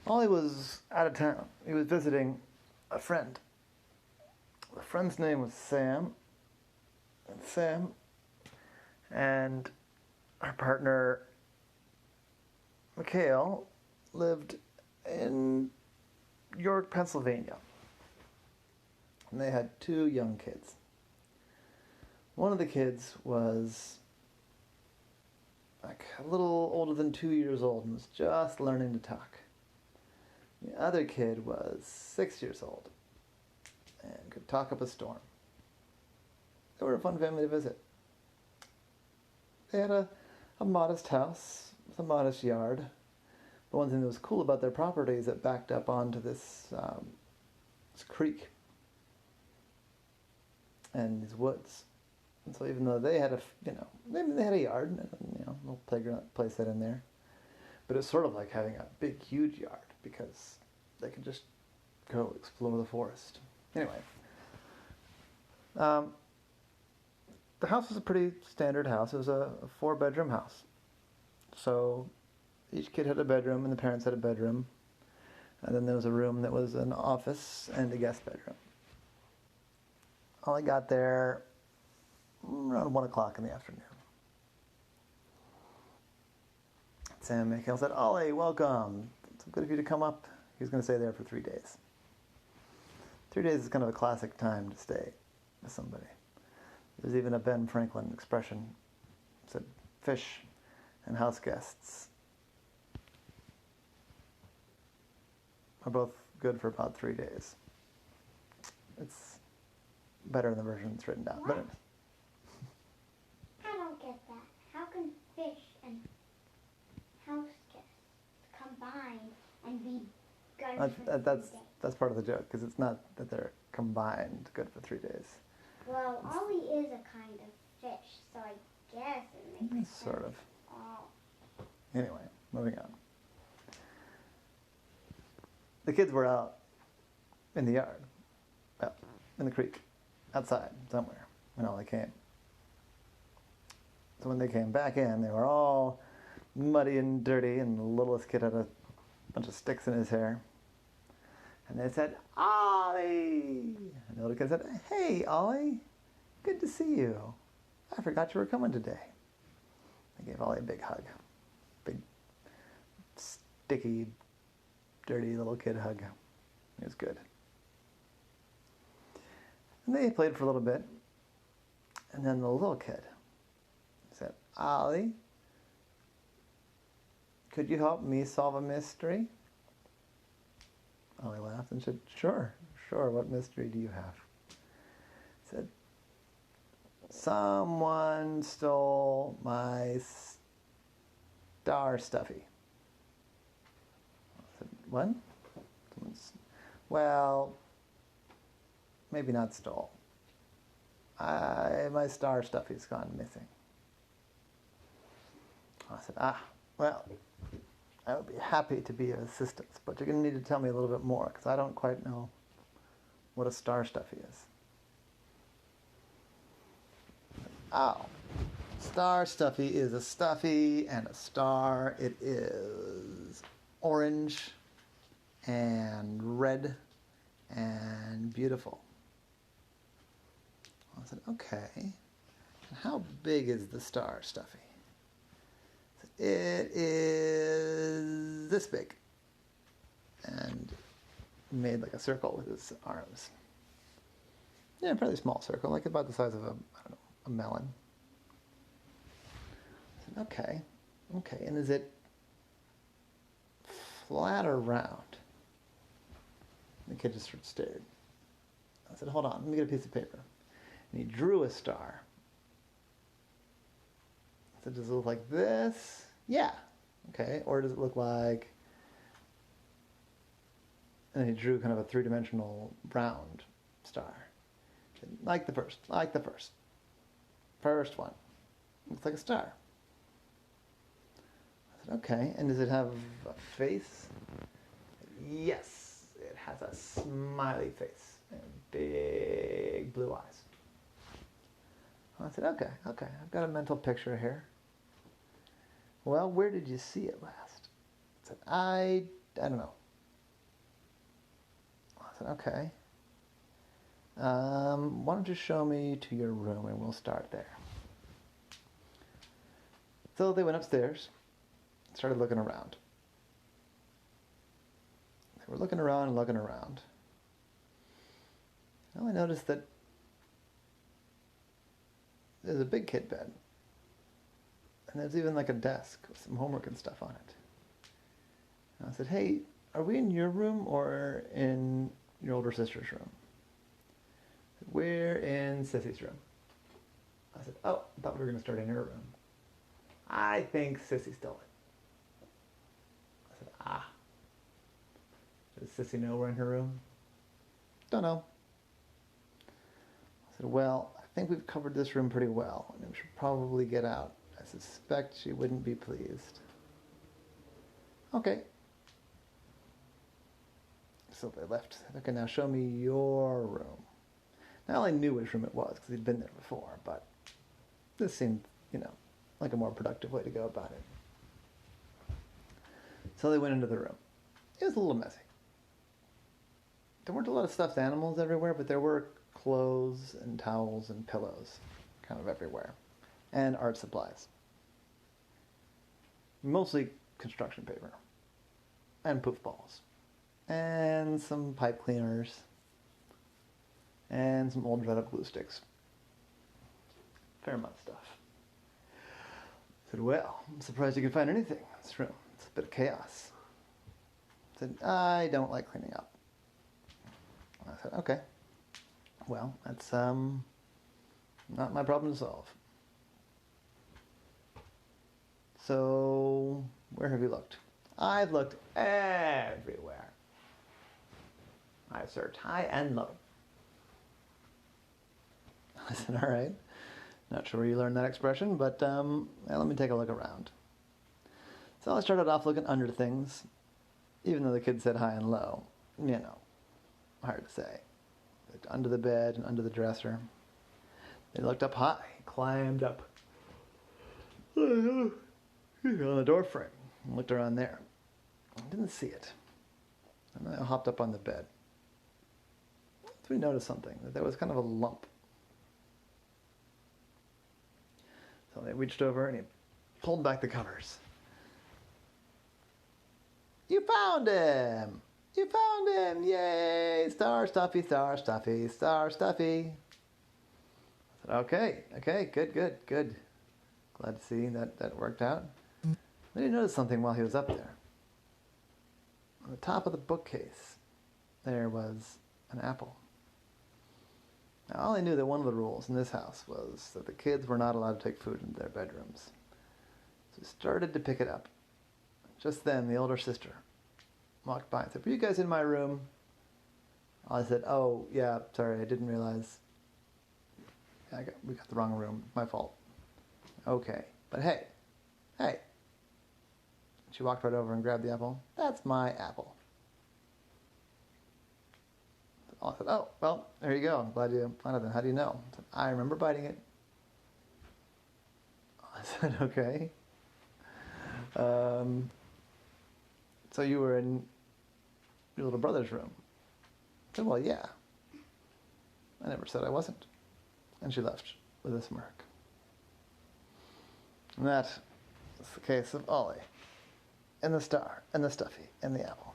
Ollie was out of town. He was visiting a friend. The friend's name was Sam. And Sam and her partner, Mikhail, lived in York, Pennsylvania. And they had 2 young kids. One of the kids was like a little older than 2 years old and was just learning to talk. The other kid was 6 years old and could talk up a storm. They were a fun family to visit. They had a modest house with a modest yard. But one thing that was cool about their property is it backed up onto this creek and these woods. And so even though they had they had a yard and a little playground, place that in there, but it's sort of like having a big, huge yard because they could just go explore the forest. Anyway, the house was a pretty standard house. It was a 4-bedroom house. So each kid had a bedroom and the parents had a bedroom. And then there was a room that was an office and a guest bedroom. Ollie got there around 1 o'clock in the afternoon. Sam and Mikhail said, "Ollie, welcome. It's good of you to come up." He was going to stay there for 3 days. 3 days is kind of a classic time to stay with somebody. There's even a Ben Franklin expression. It said, "Fish and house guests are both good for about 3 days." It's better in the version that's written down. What? I don't get that. How can fish and house guests combine and be good for 3 days? That's part of the joke, because it's not that they're combined good for 3 days. Well, Ollie is a kind of fish, so I guess it makes sense. Sort of. Oh. Anyway, moving on. The kids were out in the yard, well, in the creek, outside somewhere, when Ollie came. So when they came back in, they were all muddy and dirty, and the littlest kid had a bunch of sticks in his hair. And they said, "Ollie!" And the older kid said, "Hey, Ollie, good to see you. I forgot you were coming today." They gave Ollie a big hug. Big, sticky, dirty little kid hug. It was good. And they played for a little bit. And then the little kid said, "Ollie, could you help me solve a mystery?" Ollie laughed and said, Sure, what mystery do you have?" He said, "Someone stole my star Stuffie." I said, "What?" "Well, maybe not stole. My star Stuffie's gone missing." I said, well, I would be happy to be of assistance, but you're going to need to tell me a little bit more, because I don't quite know what a star Stuffie is." Oh, star Stuffie is a stuffy and a star. It is orange and red and beautiful. I said, "Okay, and how big is the star Stuffie?" "It is this big." And he made like a circle with his arms. Yeah, a fairly small circle, like about the size of a melon. I said, okay. And is it flat or round? And the kid just sort of stared. I said, "Hold on, let me get a piece of paper." And he drew a star. I said, "Does it look like this?" "Yeah." "Okay, or does it look like..." And he drew kind of a 3-dimensional round star. Said, like the first. First one. Looks like a star." I said, "Okay, and does it have a face?" "Yes, it has a smiley face and big blue eyes." I said, okay, I've got a mental picture here. "Well, where did you see it last?" I said, I don't know. I said, okay. Why don't you show me to your room and we'll start there. So they went upstairs, started looking around. They were looking around and looking around. Well, I noticed that there's a big kid bed. And there's even like a desk with some homework and stuff on it. And I said, hey, are we in your room or in your older sister's room? We're in Sissy's room. I said, oh, I thought we were going to start in your room. I think Sissy stole it. I said, ah. Does Sissy know we're in her room? Don't know. I said, well, I think we've covered this room pretty well, and we should probably get out. I suspect she wouldn't be pleased. Okay. So they left. Okay, now show me your room. Now I knew which room it was because he'd been there before, but this seemed, like a more productive way to go about it. So they went into the room. It was a little messy. There weren't a lot of stuffed animals everywhere, but there were clothes and towels and pillows kind of everywhere, and art supplies. Mostly construction paper, and poof balls, and some pipe cleaners, and some old dried up glue sticks. Fair amount of stuff. I said, well, I'm surprised you can find anything in this room. It's a bit of chaos. I said, I don't like cleaning up. I said, okay. Well, that's not my problem to solve. So, where have you looked? I've looked everywhere. I've searched high and low. I said, all right. Not sure where you learned that expression, but let me take a look around. So I started off looking under things, even though the kids said high and low. Hard to say. Looked under the bed and under the dresser. They looked up high, climbed up on the door frame, and looked around there. I didn't see it. And then I hopped up on the bed. So we noticed something, that there was kind of a lump. So they reached over and he pulled back the covers. You found him! You found him! Yay! Star Stuffie, Star Stuffie, Star Stuffie. I said, okay, good. Glad to see that worked out. Then he noticed something while he was up there. On the top of the bookcase, there was an apple. Now, Ollie knew that one of the rules in this house was that the kids were not allowed to take food into their bedrooms. So he started to pick it up. Just then, the older sister walked by and said, were you guys in my room? Ollie said, oh, yeah, sorry, I didn't realize. We got the wrong room. My fault. Okay, but hey. She walked right over and grabbed the apple. That's my apple. I said, oh, well, there you go. I'm glad you found it then. How do you know? I said, I remember biting it. I said, okay. So you were in your little brother's room? I said, well, yeah. I never said I wasn't. And she left with a smirk. And that is the case of Ollie, and the star, and the Stuffie, and the owl.